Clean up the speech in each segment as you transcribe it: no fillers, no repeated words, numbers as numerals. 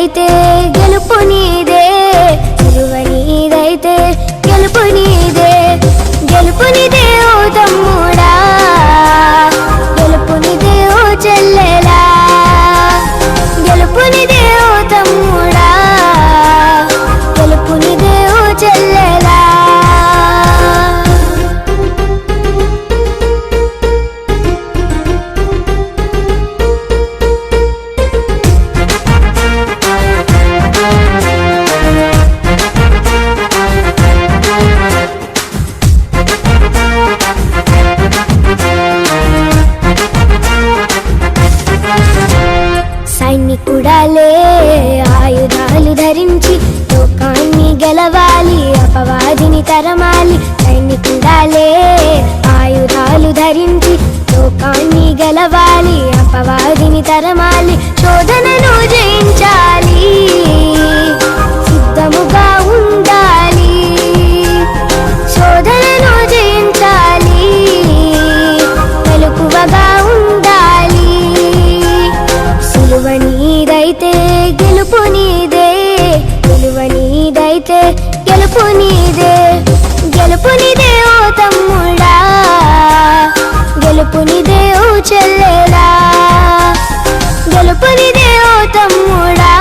నీదైతే గెలుపు నీదే, సిలువ నీదైతే గెలుపు నీదే, గెలుపు నీదే ఓ తమ్ముడా, గెలుపు నీదే ఓ చెల్లెలా, గెలుపు నీదే ఓ తమ్ముడా, గెలుపు నీదే ఓ చెల్లెలా. సైనికుడాలే ఆయుధాలు ధరించి లోకాన్ని గెలవాలి, అపవాదిని తరమాలి. సైనికుడాలే ఆయుధాలు ధరించి లోకాన్ని గెలవాలి, అపవాదిని తరమాలి. శోధనను జయించాలి, సిద్ధముగా ఉండాలి. శోధనను జయించాలి, మెలకువగా ఉండాలి. సిలువ నీదైతే గెలుపు నీదే, సిలువ నీదైతే గెలుపు నీదే, గెలుపు నీదే ఓ తమ్ముడా, గెలుపు నీదే ఓ చెల్లెలా, గెలుపు నీదే ఓ తమ్ముడా,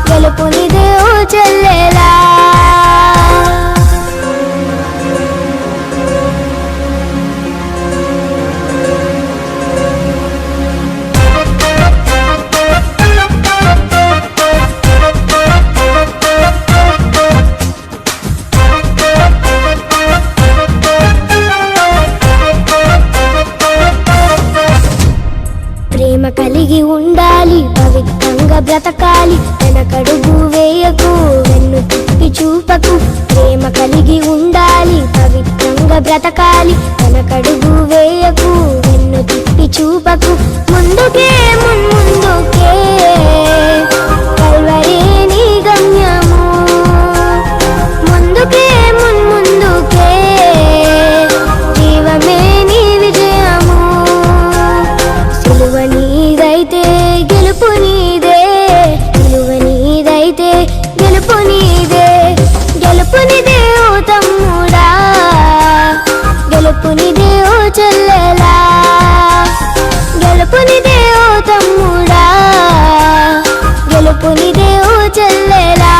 గెలుపు నీదే ఓ చెల్లెలా. ప్రేమ కలిగి ఉండాలి, పవిత్రంగా బ్రతకాలి. వెనకడుగు వేయకు, వెన్ను తిప్పి చూపకు. ప్రేమ కలిగి ఉండాలి, పవిత్రంగా బ్రతకాలి. వెనకడుగు వేయకు, వెన్ను తిప్పి చూపకు. ముందుకే మున్ముందుకే, కల్వరే నీ గమ్యము. ముందుకే మున్ముందుకే, జీవమే నీ విజయము. సిలువ నీదైతే గెలుపు నీదే, సిలువ నీదైతే గెలుపు నీదే, గెలుపు నీదే ఓ తమ్ముడా, గెలుపు నీదే ఓ చెల్లెలా, గెలుపు నీదే ఓ తమ్ముడా, గెలుపు నీదే ఓ చెల్లెలా.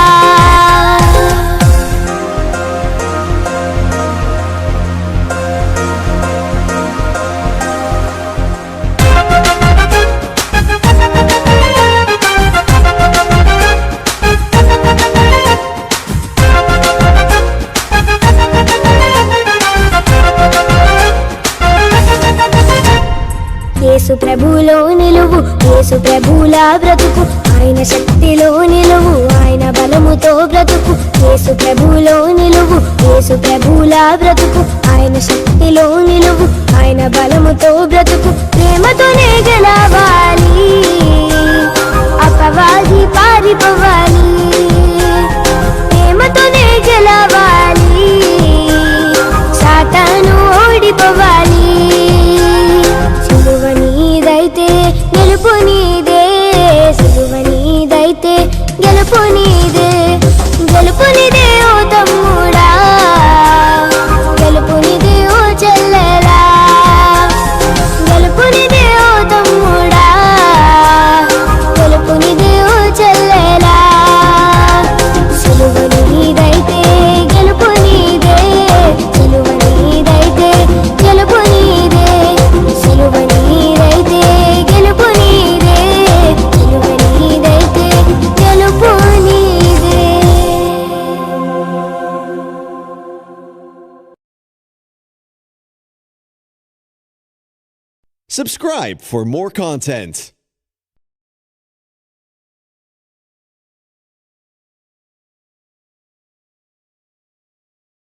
యేసు ప్రభులో నిలువు, యేసు ప్రభులా బ్రతుకు. ఆయన శక్తిలో నిలువు, ఆయన బలముతో బ్రతుకు. యేసు ప్రభులో నిలువు, యేసు ప్రభులా బ్రతుకు. ఆయన శక్తిలో నిలువు, ఆయన బలముతో బ్రతుకు. ప్రేమతోనే గెలవాలి, అపవాది పారిపోవాలి. ప్రేమతోనే గెలవాలి, సాతాను ఓడిపోవాలి. సిలువ నీదైతే గెలుపు నీదే, సిలువ నీదైతే గెలుపు నీదే, గెలుపు నీదే ఓ తమ్ముడా, గెలుపు నీదే ఓ చెల్లెలా, గెలుపు నీదే ఓ తమ్ముడా, గెలుపు నీదే ఓ చెల్లెలా. సిలువ నీదైతే గెలుపు నీదే, సిలువ నీదైతే గెలుపు నీదే, సిలువ నీదైతే గెలుపు నీదే, సిలువ నీదైతే గెలుపు నీదే. Subscribe for more content.